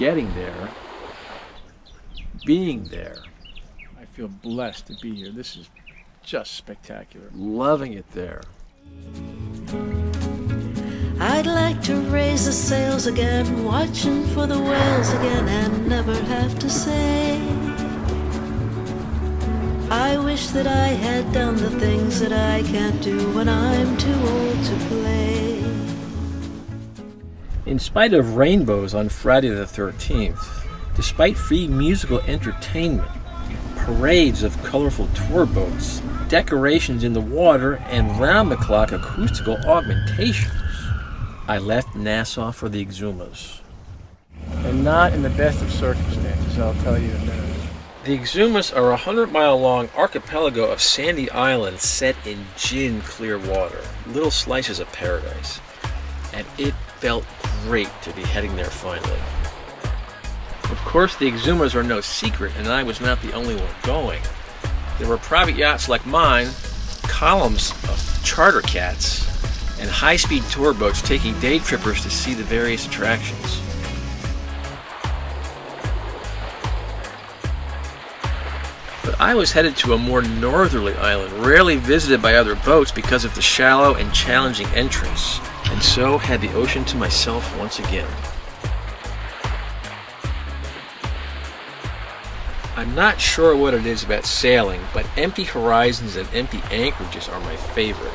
getting there, being there, I feel blessed to be here. This is just spectacular. loving it there. I'd like to raise the sails again, watching for the whales again, and never have to say I wish that I had done the things that I can't do when I'm too old to play. In spite of rainbows on Friday the 13th, despite free musical entertainment, parades of colorful tour boats, decorations in the water, and round-the-clock acoustical augmentations, I left Nassau for the Exumas. And not in the best of circumstances, I'll tell you in a minute. The Exumas are a 100-mile-long archipelago of sandy islands set in gin-clear water, little slices of paradise. And it felt great to be heading there finally. Of course, the Exumas are no secret, and I was not the only one going. There were private yachts like mine, columns of charter cats, and high-speed tour boats taking day trippers to see the various attractions. But I was headed to a more northerly island, rarely visited by other boats because of the shallow and challenging entrance, and so had the ocean to myself once again. I'm not sure what it is about sailing, but empty horizons and empty anchorages are my favorite.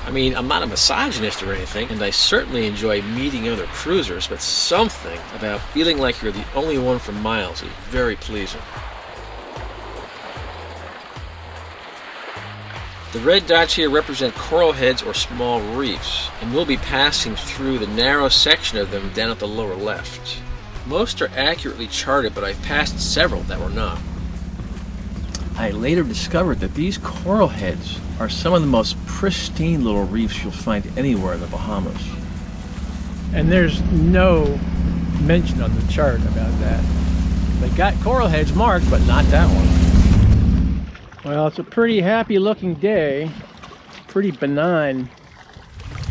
I mean, I'm not a misogynist or anything, and I certainly enjoy meeting other cruisers, but something about feeling like you're the only one for miles is very pleasing. The red dots here represent coral heads or small reefs, and we'll be passing through the narrow section of them down at the lower left. Most are accurately charted, but I've passed several that were not. I later discovered that these coral heads are some of the most pristine little reefs you'll find anywhere in the Bahamas. And there's no mention on the chart about that. They got coral heads marked, but not that one. Well, it's a pretty happy looking day. Pretty benign.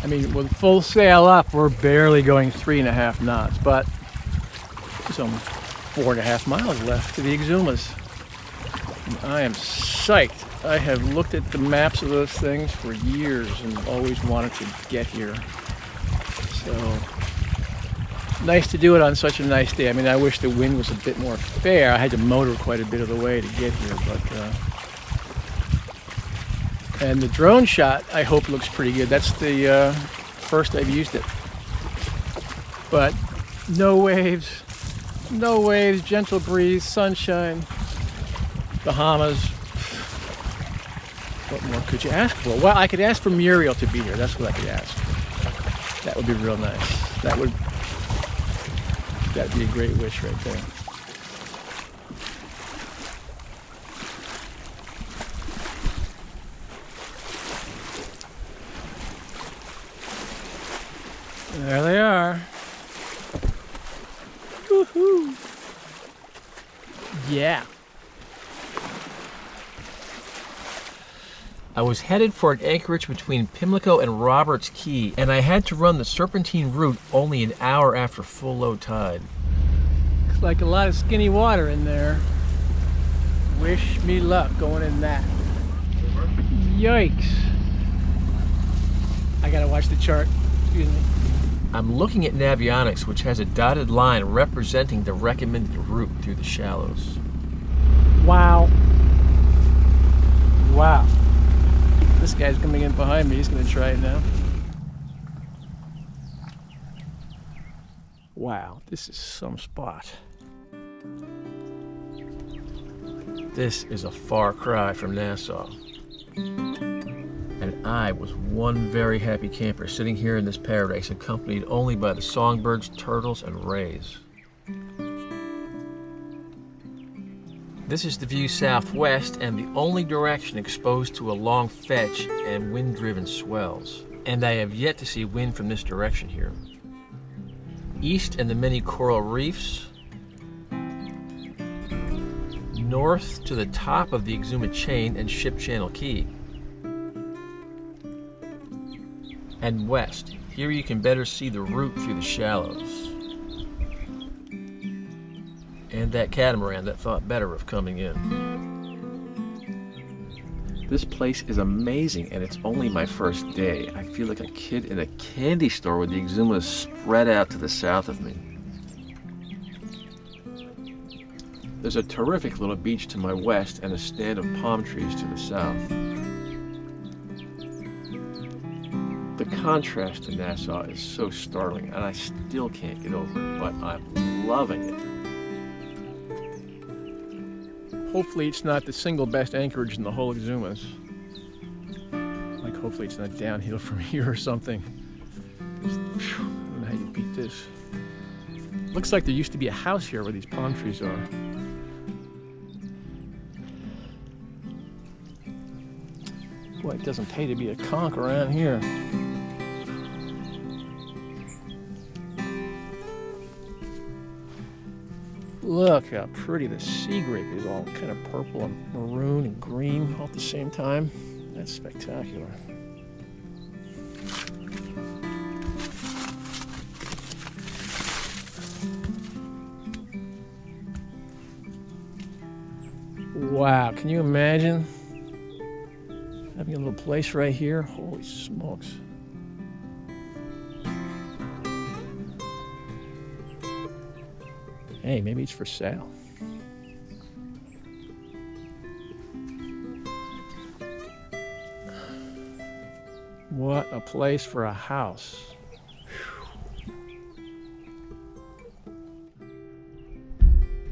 I mean, with full sail up, we're barely going 3.5 knots, but some 4.5 miles left to the Exumas. And I am psyched. I have looked at the maps of those things for years and always wanted to get here. So nice to do it on such a nice day. I mean, I wish the wind was a bit more fair. I had to motor quite a bit of the way to get here, but and the drone shot I hope looks pretty good. That's the first I've used it. But no waves, gentle breeze, sunshine, Bahamas. What more could you ask for? Well, I could ask for Muriel to be here. That's what I could ask. That would be real nice. That'd be a great wish right there. There they are. Woohoo! Yeah. I was headed for an anchorage between Pimlico and Roberts Key, and I had to run the Serpentine Route only an hour after full low tide. Looks like a lot of skinny water in there. Wish me luck going in that. Yikes. I gotta watch the chart. Excuse me. I'm looking at Navionics, which has a dotted line representing the recommended route through the shallows. Wow. Wow. This guy's coming in behind me. He's going to try it now. Wow, this is some spot. This is a far cry from Nassau. And I was one very happy camper sitting here in this paradise, accompanied only by the songbirds, turtles, and rays. This is the view southwest and the only direction exposed to a long fetch and wind-driven swells. And I have yet to see wind from this direction here. East and the many coral reefs. North to the top of the Exuma chain and Ship Channel Key. And west. Here you can better see the route through the shallows. and that catamaran that thought better of coming in. This place is amazing, and it's only my first day. I feel like a kid in a candy store with the Exumas spread out to the south of me. There's a terrific little beach to my west and a stand of palm trees to the south. The contrast to Nassau is so startling, and I still can't get over it, but I'm loving it. Hopefully it's not the single best anchorage in the whole Exumas. Like, hopefully it's not downhill from here or something. I don't know how you beat this. Looks like there used to be a house here where these palm trees are. Boy, it doesn't pay to be a conch around here. Look how pretty the sea grape is, all kind of purple and maroon and green all at the same time. That's spectacular. Wow, can you imagine having a little place right here? Holy smokes. Hey, maybe it's for sale. What a place for a house.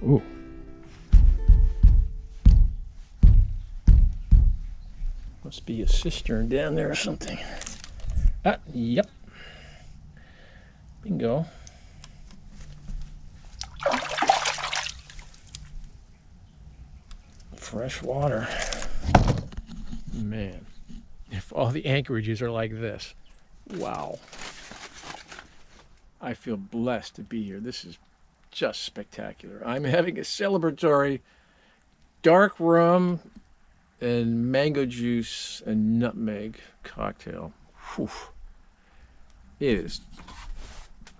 Ooh. Must be a cistern down there or something. Ah, yep. Bingo. Fresh water. Man, if all the anchorages are like this, wow. I feel blessed to be here. This is just spectacular. I'm having a celebratory dark rum and mango juice and nutmeg cocktail. Whew. It is,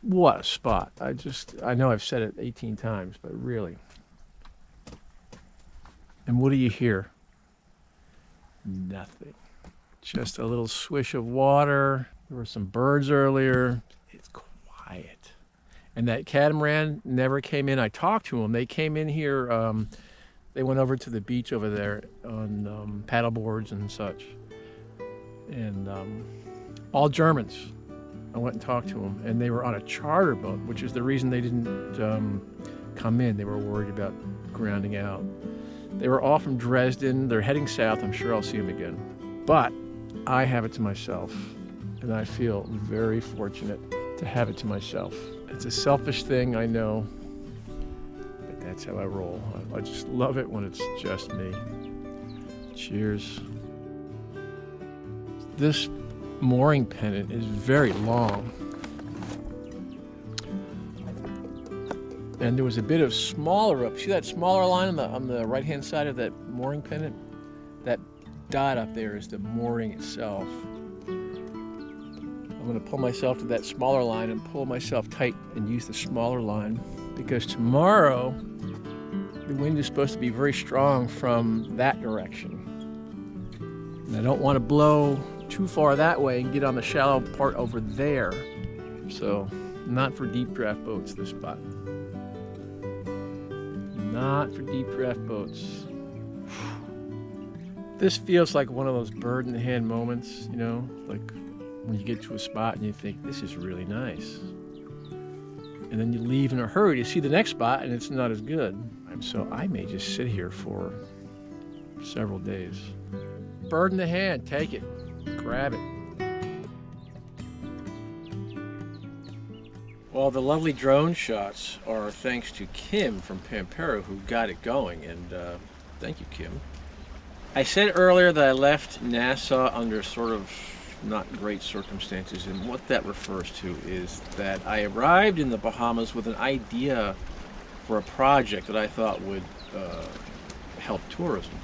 what a spot. I know I've said it 18 times, but really. And what do you hear? Nothing. Just a little swish of water. There were some birds earlier. It's quiet. And that catamaran never came in. I talked to them. They came in here. They went over to the beach over there on paddle boards and such. And all Germans. I went and talked to them. And they were on a charter boat, which is the reason they didn't come in. They were worried about grounding out. They were all from Dresden. They're heading south. I'm sure I'll see them again. But I have it to myself, and I feel very fortunate to have it to myself. It's a selfish thing, I know, but that's how I roll. I just love it when it's just me. Cheers. This mooring pennant is very long. And there was a bit of smaller up. See that smaller line on the right-hand side of that mooring pennant? That dot up there is the mooring itself. I'm going to pull myself to that smaller line and pull myself tight and use the smaller line, because tomorrow the wind is supposed to be very strong from that direction. And I don't want to blow too far that way and get on the shallow part over there. So, not for deep draft boats, this spot. Not for deep draft boats. This feels like one of those bird in the hand moments, you know, like when you get to a spot and you think, this is really nice. And then you leave in a hurry to see the next spot and it's not as good. And so I may just sit here for several days. Bird in the hand, take it, grab it. Well, the lovely drone shots are thanks to Kim from Pampero, who got it going, and thank you, Kim. I said earlier that I left Nassau under sort of not great circumstances, and what that refers to is that I arrived in the Bahamas with an idea for a project that I thought would help tourism,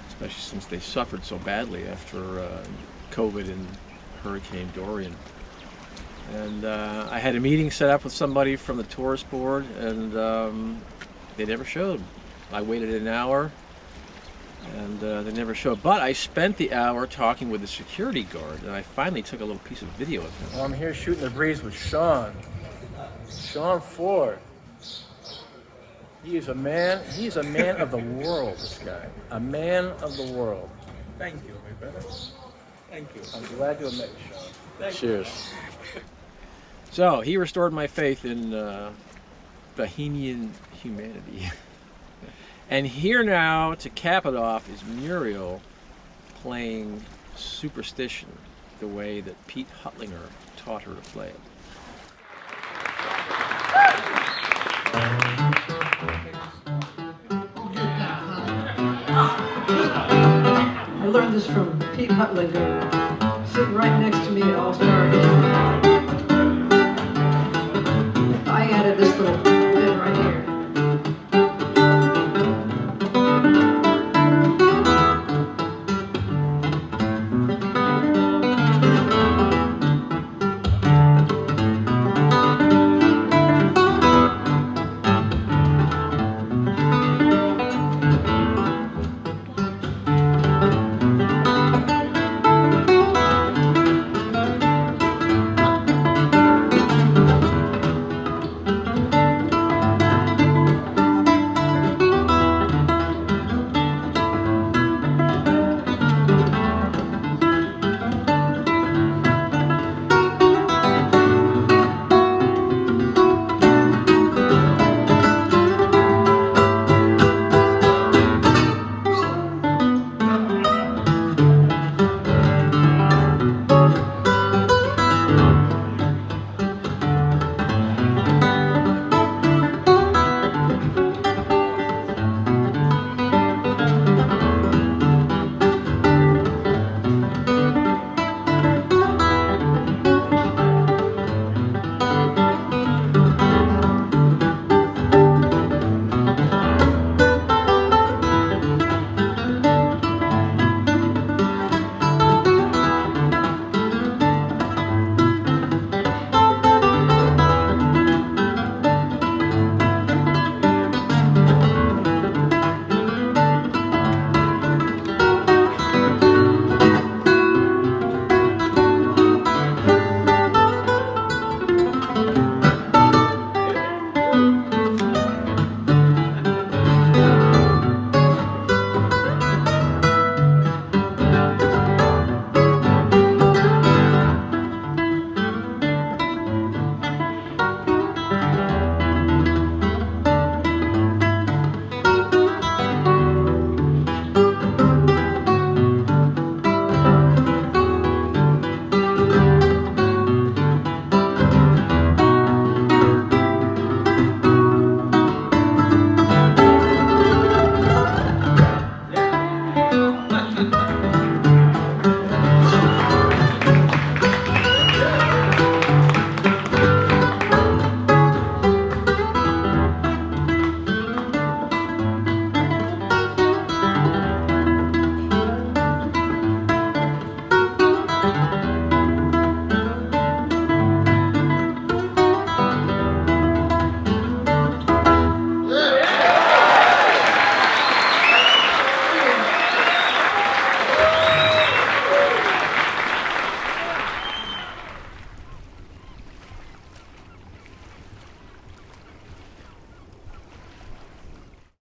especially since they suffered so badly after COVID and Hurricane Dorian. And I had a meeting set up with somebody from the tourist board, and they never showed. I waited an hour, and they never showed. But I spent the hour talking with the security guard, and I finally took a little piece of video of him. Well, I'm here shooting the breeze with Sean Ford. He is a man of the world, this guy. A man of the world. Thank you, my brother. Thank you. I'm glad to have met you, Sean. Thank Cheers. So, he restored my faith in Bohemian humanity. And here now, to cap it off, is Muriel playing Superstition the way that Pete Huttlinger taught her to play it. I learned this from Pete Huttlinger, sitting right next to me at All-Star.